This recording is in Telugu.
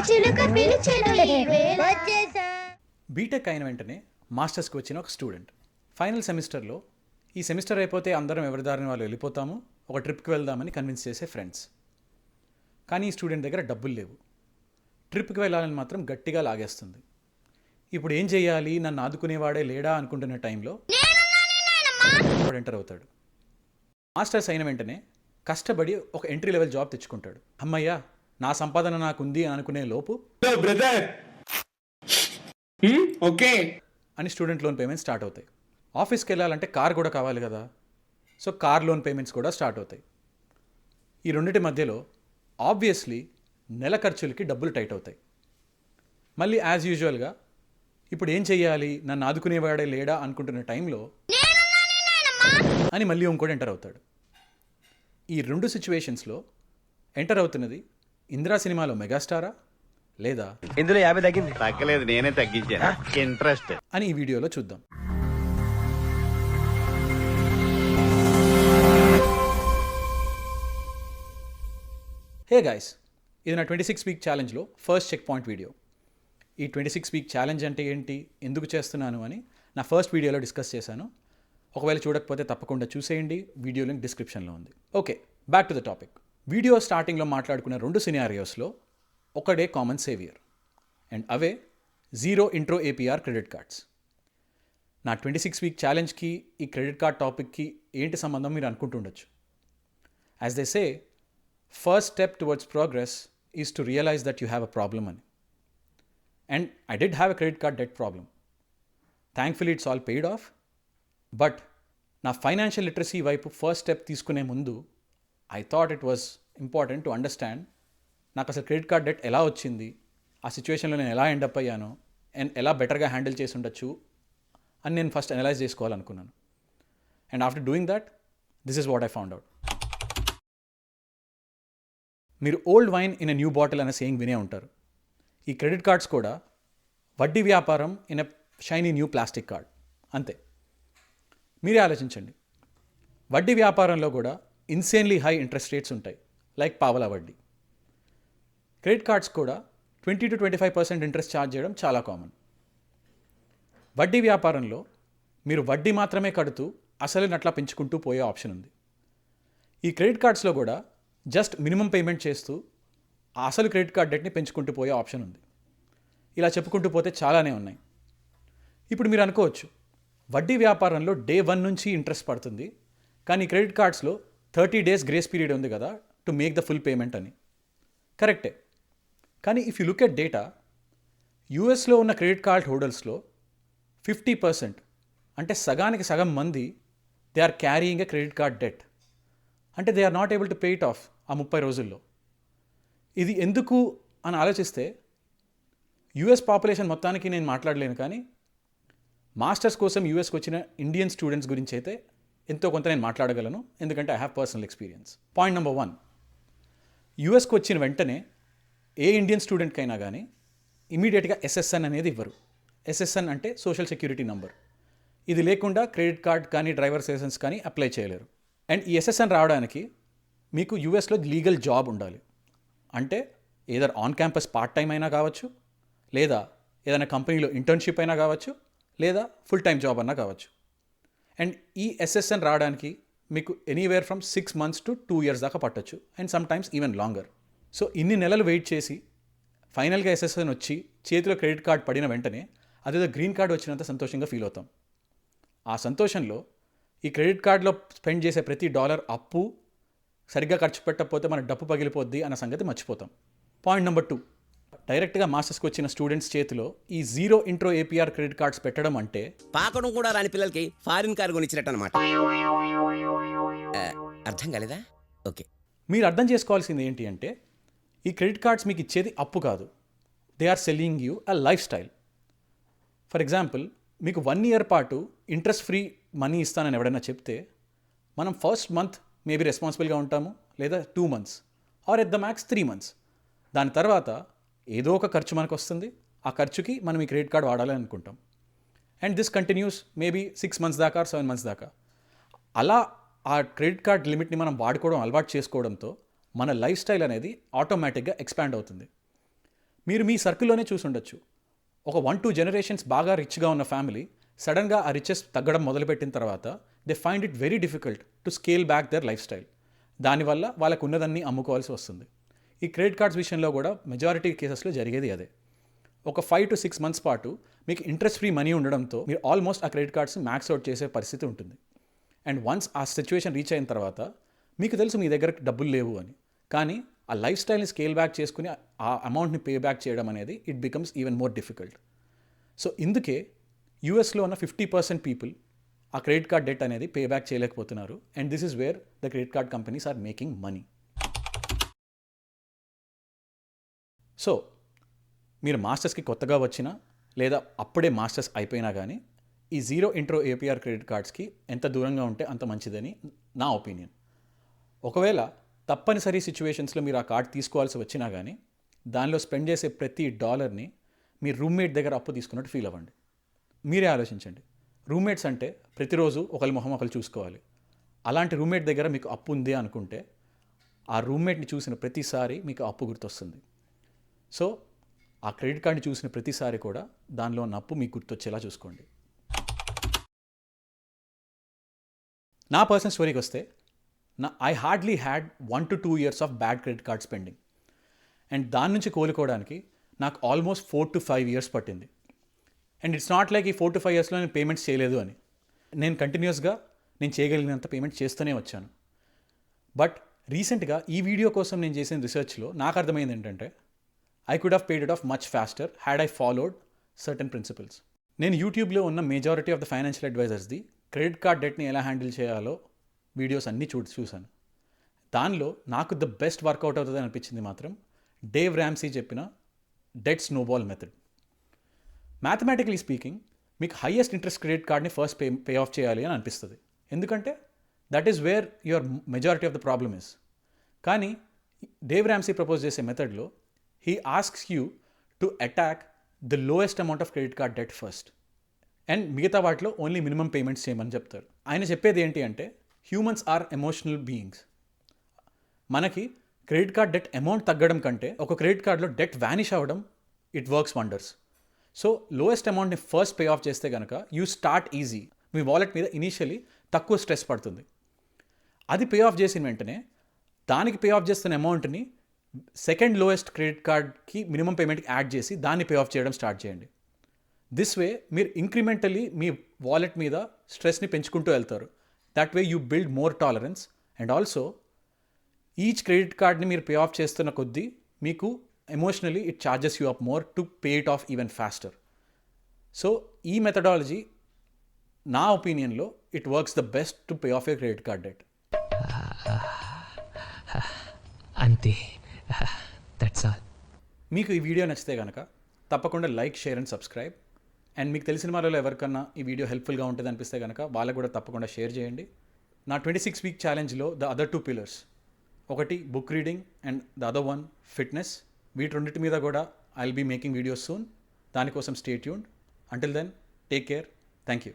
చిలుక పిలిచెను ఈవేళ. బీటెక్ అయిన వెంటనే మాస్టర్స్కి వచ్చిన ఒక స్టూడెంట్ ఫైనల్ సెమిస్టర్లో ఈ సెమిస్టర్ అయిపోతే అందరం ఎవరి దారిని వాళ్ళు వెళ్ళిపోతాము, ఒక ట్రిప్కి వెళ్దామని కన్విన్స్ చేసే ఫ్రెండ్స్. కానీ ఈ స్టూడెంట్ దగ్గర డబ్బులు లేవు. ట్రిప్కి వెళ్ళాలని మాత్రం గట్టిగా లాగేస్తుంది. ఇప్పుడు ఏం చేయాలి, నన్ను ఆదుకునేవాడే లేడా అనుకుంటున్న టైంలో ఎంటర్ అవుతాడు. మాస్టర్స్ అయిన వెంటనే కష్టపడి ఒక ఎంట్రీ లెవెల్ జాబ్ తెచ్చుకుంటాడు. అమ్మయ్య, నా సంపాదన నాకుంది అని అనుకునే లోపు ఓకే అని స్టూడెంట్ లోన్ పేమెంట్స్ స్టార్ట్ అవుతాయి. ఆఫీస్కి వెళ్ళాలంటే కార్ కూడా కావాలి కదా, సో కార్ లోన్ పేమెంట్స్ కూడా స్టార్ట్ అవుతాయి. ఈ రెండింటి మధ్యలో ఆబ్వియస్లీ నెల ఖర్చులకి డబ్బులు టైట్ అవుతాయి. మళ్ళీ యాజ్ యూజువల్గా ఇప్పుడు ఏం చెయ్యాలి, నన్ను ఆదుకునేవాడే లేడా అనుకుంటున్న టైంలో అని మళ్ళీ ఇంకోటి ఎంటర్ అవుతాడు. ఈ రెండు సిచ్యువేషన్స్లో ఎంటర్ అవుతున్నది ఇందిరా సినిమాలో మెగాస్టారా లేదా ఇందులో 50 తగ్గింది. తగ్గలేదు, నేనే తగ్గించాను. ఇంట్రెస్ట్ అని ఈ వీడియోలో చూద్దాం. హే గాయ్స్, ఇది నా 26 వీక్ ఛాలెంజ్లో ఫస్ట్ చెక్ పాయింట్ వీడియో. ఈ 26 వీక్ ఛాలెంజ్ అంటే ఏంటి, ఎందుకు చేస్తున్నాను అని నా ఫస్ట్ వీడియోలో డిస్కస్ చేశాను. ఒకవేళ చూడకపోతే తప్పకుండా చూసేయండి, వీడియో లింక్ డిస్క్రిప్షన్లో ఉంది. Okay, back to the topic. Video స్టార్టింగ్లో మాట్లాడుకున్న రెండు సినారియోస్లో ఒకడే common saviour, and away zero intro APR credit cards. నా 26 వీక్ ఛాలెంజ్కి ఈ క్రెడిట్ కార్డ్ టాపిక్కి ఏంటి సంబంధం మీరు అనుకుంటుండొచ్చు. As they say, first step towards progress is to realize that you have a problem అని. And I did have a credit card debt problem. Thankfully it's all paid off. But నా ఫైనాన్షియల్ లిటరసీ వైపు ఫస్ట్ స్టెప్ తీసుకునే ముందు I thought it was important to understand నాకు అసలు క్రెడిట్ కార్డ్ డెట్ ఎలా వచ్చింది, ఆ సిచ్యువేషన్లో నేను ఎలా ఎండప్ అయ్యానో, అండ్ ఎలా బెటర్గా హ్యాండిల్ చేసి ఉండొచ్చు అని నేను ఫస్ట్ అనలైజ్ చేసుకోవాలనుకున్నాను. And after doing that, this is what I found out. మీరు old wine in a new bottle అనే సేయింగ్ వినే ఉంటారు. ఈ క్రెడిట్ కార్డ్స్ కూడా వడ్డీ వ్యాపారం in a shiny new plastic card, అంతే. మీరే ఆలోచించండి, వడ్డీ వ్యాపారంలో కూడా ఇన్సేన్లీ హై ఇంట్రెస్ట్ రేట్స్ ఉంటాయి, లైక్ పావలా వడ్డీ. క్రెడిట్ కార్డ్స్ కూడా 20 to 25% ఇంట్రెస్ట్ ఛార్జ్ చేయడం చాలా కామన్. వడ్డీ వ్యాపారంలో మీరు వడ్డీ మాత్రమే కడుతూ అసలు నట్లా పెంచుకుంటూ పోయే ఆప్షన్ ఉంది. ఈ క్రెడిట్ కార్డ్స్లో కూడా జస్ట్ మినిమం పేమెంట్ చేస్తూ ఆ అసలు క్రెడిట్ కార్డ్ డెట్ని పెంచుకుంటూ పోయే ఆప్షన్ ఉంది. ఇలా చెప్పుకుంటూ పోతే చాలానే ఉన్నాయి. ఇప్పుడు మీరు అనుకోవచ్చు, వడ్డీ వ్యాపారంలో డే 1 నుంచి ఇంట్రెస్ట్ పడుతుంది, కానీ క్రెడిట్ కార్డ్స్లో 30 days గ్రేస్ పీరియడ్ ఉంది కదా to make the full payment అని. కరెక్టే, కానీ if you look at data, యూఎస్లో ఉన్న క్రెడిట్ కార్డ్ హోల్డర్స్లో 50%, అంటే సగానికి సగం మంది they are carrying a credit card debt. అంటే they are not able to pay it off ఆ 30 రోజుల్లో. ఇది ఎందుకు అని ఆలోచిస్తే యూఎస్ పాపులేషన్ మొత్తానికి నేను మాట్లాడలేను, కానీ మాస్టర్స్ కోసం యూఎస్కి వచ్చిన ఇండియన్ స్టూడెంట్స్ గురించి అయితే ఎంతో కొంత నేను మాట్లాడగలను, ఎందుకంటే I have personal experience. Point number 1, యూఎస్కి వచ్చిన వెంటనే ఏ ఇండియన్ స్టూడెంట్కైనా కానీ ఇమీడియట్గా ఎస్ఎస్ఎన్ అనేది ఇవ్వరు. ఎస్ఎస్ఎన్ అంటే సోషల్ సెక్యూరిటీ నంబర్. ఇది లేకుండా క్రెడిట్ కార్డ్ కానీ డ్రైవర్స్ లైసెన్స్ కానీ అప్లై చేయలేరు. అండ్ ఈ ఎస్ఎస్ఎన్ రావడానికి మీకు యూఎస్లో లీగల్ జాబ్ ఉండాలి. అంటే either on campus part time అయినా కావచ్చు, లేదా ఏదైనా కంపెనీలో ఇంటర్న్షిప్ అయినా కావచ్చు, లేదా ఫుల్ టైం జాబ్ అన్నా కావచ్చు. అండ్ ఈ ఎస్ఎస్ఎన్ రావడానికి మీకు anywhere from 6 months to 2 years దాకా పట్టొచ్చు, and some times even longer. So ఇన్ని నెలలు వెయిట్ చేసి ఫైనల్గా ఎస్ఎస్ఎన్ వచ్చి చేతిలో క్రెడిట్ కార్డ్ పడిన వెంటనే అదేదో గ్రీన్ కార్డ్ వచ్చినంత సంతోషంగా ఫీల్ అవుతాం. ఆ సంతోషంలో ఈ క్రెడిట్ కార్డులో స్పెండ్ చేసే ప్రతి $1 అప్పు, సరిగ్గా ఖర్చు పెట్టకపోతే మన డప్పు పగిలిపోద్ది అన్న సంగతి మర్చిపోతాం. పాయింట్ నెంబర్ 2, డైరెక్ట్గా మాస్టర్స్కి వచ్చిన స్టూడెంట్స్ చేతిలో ఈ zero intro APR credit cards పెట్టడం అంటే పాకడం కూడా రాని పిల్లలకి ఫారిన్ కార్ కొనిచ్చినట్టు అనమాట. అర్థం కాలేదా? ఓకే. మీరు అర్థం చేసుకోవాల్సింది ఏంటి అంటే, ఈ క్రెడిట్ కార్డ్స్ మీకు ఇచ్చేది అప్పు కాదు, they are selling you a lifestyle. For example, మీకు 1 year పాటు ఇంట్రెస్ట్ ఫ్రీ మనీ ఇస్తానని ఎవడైనా చెప్తే మనం ఫస్ట్ మంత్ మేబీ రెస్పాన్సిబుల్గా ఉంటాము, లేదా 2 months or at the max 3 months. దాని తర్వాత ఏదో ఒక ఖర్చు మనకు వస్తుంది, ఆ ఖర్చుకి మనం ఈ క్రెడిట్ కార్డ్ వాడాలని అనుకుంటాం. And this continuous maybe 6 months దాకా 7 months దాకా. అలా ఆ క్రెడిట్ కార్డ్ లిమిట్ని మనం వాడుకోవడం అలవాటు చేసుకోవడంతో మన లైఫ్ స్టైల్ అనేది ఆటోమేటిక్గా ఎక్స్పాండ్ అవుతుంది. మీరు మీ సర్కిల్లోనే చూసుండొచ్చు. ఒక 1-2 జనరేషన్స్ బాగా రిచ్గా ఉన్న ఫ్యామిలీ సడన్గా ఆ రిచెస్ తగ్గడం మొదలుపెట్టిన తర్వాత they find it very difficult to scale back their life style. దానివల్ల వాళ్ళకు ఉన్నదన్నీ అమ్ముకోవాల్సి వస్తుంది. ఈ క్రెడిట్ కార్డ్స్ విషయంలో కూడా మెజారిటీ కేసెస్లో జరిగేది అదే. ఒక 5 to 6 months పాటు మీకు ఇంట్రెస్ట్ ఫ్రీ మనీ ఉండడంతో మీరు ఆల్మోస్ట్ ఆ క్రెడిట్ కార్డ్స్ మ్యాక్స్ అవుట్ చేసే పరిస్థితి ఉంటుంది. అండ్ వన్స్ ఆ సిచ్యువేషన్ రీచ్ అయిన తర్వాత మీకు తెలుసు మీ దగ్గర డబ్బులు లేవు అని, కానీ ఆ లైఫ్ స్టైల్ని స్కేల్ బ్యాక్ చేసుకుని ఆ అమౌంట్ని పే బ్యాక్ చేయడం అనేది it becomes even more difficult. So ఇందుకే యూఎస్లో ఉన్న 50% పీపుల్ ఆ క్రెడిట్ కార్డ్ డెట్ అనేది పే బ్యాక్ చేయలేకపోతున్నారు. And this is where the credit card companies are making money. So మీరు మాస్టర్స్కి కొత్తగా వచ్చినా లేదా అప్పుడే మాస్టర్స్ అయిపోయినా కానీ ఈ జీరో ఇంట్రో ఏపీఆర్ క్రెడిట్ కార్డ్స్కి ఎంత దూరంగా ఉంటే అంత మంచిదని నా ఒపీనియన్. ఒకవేళ తప్పనిసరి సిచ్యువేషన్స్లో మీరు ఆ కార్డ్ తీసుకోవాల్సి వచ్చినా కానీ దానిలో స్పెండ్ చేసే ప్రతి డాలర్ని మీ రూమ్మేట్ దగ్గర అప్పు తీసుకున్నట్టు ఫీల్ అవ్వండి. మీరే ఆలోచించండి. రూమ్మేట్స్ అంటే ప్రతిరోజు ఒకరి మొహం ఒకరు చూసుకోవాలి. అలాంటి రూమ్మేట్ దగ్గర మీకు అప్పు ఉంది అనుకుంటే ఆ రూమ్మేట్ని చూసిన ప్రతిసారి మీకు అప్పు గుర్తొస్తుంది. సో ఆ క్రెడిట్ కార్డ్ని చూసిన ప్రతిసారి కూడా దానిలో ఉన్న అప్పు మీకు గుర్తొచ్చేలా చూసుకోండి. నా పర్సనల్ స్టోరీకి వస్తే I hardly had 1 to 2 years of bad credit card spending. And దాని నుంచి కోలుకోవడానికి నాకు ఆల్మోస్ట్ 4 to 5 years పట్టింది. అండ్ ఇట్స్ నాట్ లైక్ ఈ 4 to 5 yearsలో నేను పేమెంట్స్ చేయలేదు అని. నేను కంటిన్యూస్గా నేను చేయగలిగినంత పేమెంట్ చేస్తూనే వచ్చాను. బట్ రీసెంట్గా ఈ వీడియో కోసం నేను చేసిన రీసెర్చ్లో నాకు అర్థమైంది ఏంటంటే I could have paid it off much faster had I followed certain principles. నేను యూట్యూబ్లో ఉన్న మెజారిటీ ఆఫ్ ద ఫైనాన్షియల్ అడ్వైజర్స్ది క్రెడిట్ కార్డ్ డెట్ని ఎలా హ్యాండిల్ చేయాలో వీడియోస్ అన్నీ చూశాను. దానిలో నాకు ద బెస్ట్ వర్కౌట్ అవుతుంది అనిపించింది మాత్రం డేవ్ ర్యామ్సీ చెప్పిన debt snowball method. Mathematically speaking మీకు హైయెస్ట్ ఇంట్రెస్ట్ క్రెడిట్ కార్డ్ని ఫస్ట్ పే ఆఫ్ చేయాలి అని అనిపిస్తుంది, ఎందుకంటే that is where your majority of the problem is. కానీ డేవ్ ర్యామ్సీ ప్రపోజ్ చేసే మెథడ్లో he asks you to attack the lowest amount of credit card debt first and మిగతా వాటిలో ఓన్లీ మినిమం పేమెంట్స్ చేయమని చెప్తారు. ఆయన చెప్పేది ఏంటి అంటే హ్యూమన్స్ ఆర్ ఎమోషనల్ బీయింగ్స్. మనకి క్రెడిట్ కార్డ్ డెట్ అమౌంట్ తగ్గడం కంటే ఒక క్రెడిట్ కార్డ్లో డెట్ వ్యానిష్ అవ్వడం it works wonders. So lowest అమౌంట్ని ఫస్ట్ పే ఆఫ్ చేస్తే కనుక you start easy. Me wallet మీద ఇనీషియలీ తక్కువ స్ట్రెస్ పడుతుంది. అది పే ఆఫ్ చేసిన వెంటనే దానికి పే ఆఫ్ చేస్తున్న అమౌంట్ని సెకండ్ లోయెస్ట్ క్రెడిట్ కార్డ్కి మినిమం పేమెంట్కి యాడ్ చేసి దాన్ని పే ఆఫ్ చేయడం స్టార్ట్ చేయండి. దిస్ వే మీరు ఇంక్రిమెంటలీ మీ వాలెట్ మీద స్ట్రెస్ని పెంచుకుంటూ వెళ్తారు. That way you build more tolerance and also each credit కార్డ్ని మీరు పే ఆఫ్ చేస్తున్న కొద్దీ మీకు emotionally it charges you up more to pay it off even faster. So ఈ మెథడాలజీ నా ఒపీనియన్లో it works the best to pay off A credit card debt. అంతే, దట్స్ ఆల్. మీకు ఈ వీడియో నచ్చితే కనుక తప్పకుండా like, share and subscribe. And మీకు తెలిసిన వాళ్ళలో ఎవరికన్నా ఈ వీడియో హెల్ప్ఫుల్గా ఉంటుంది అనిపిస్తే కనుక వాళ్ళకు కూడా తప్పకుండా షేర్ చేయండి. నా 26 week ఛాలెంజ్లో ద అదర్ 2 pillars, ఒకటి book reading and the other one fitness. వీటి రెండింటి మీద కూడా I will be making videos soon. దానికోసం stay tuned. Until then take care. Thank you.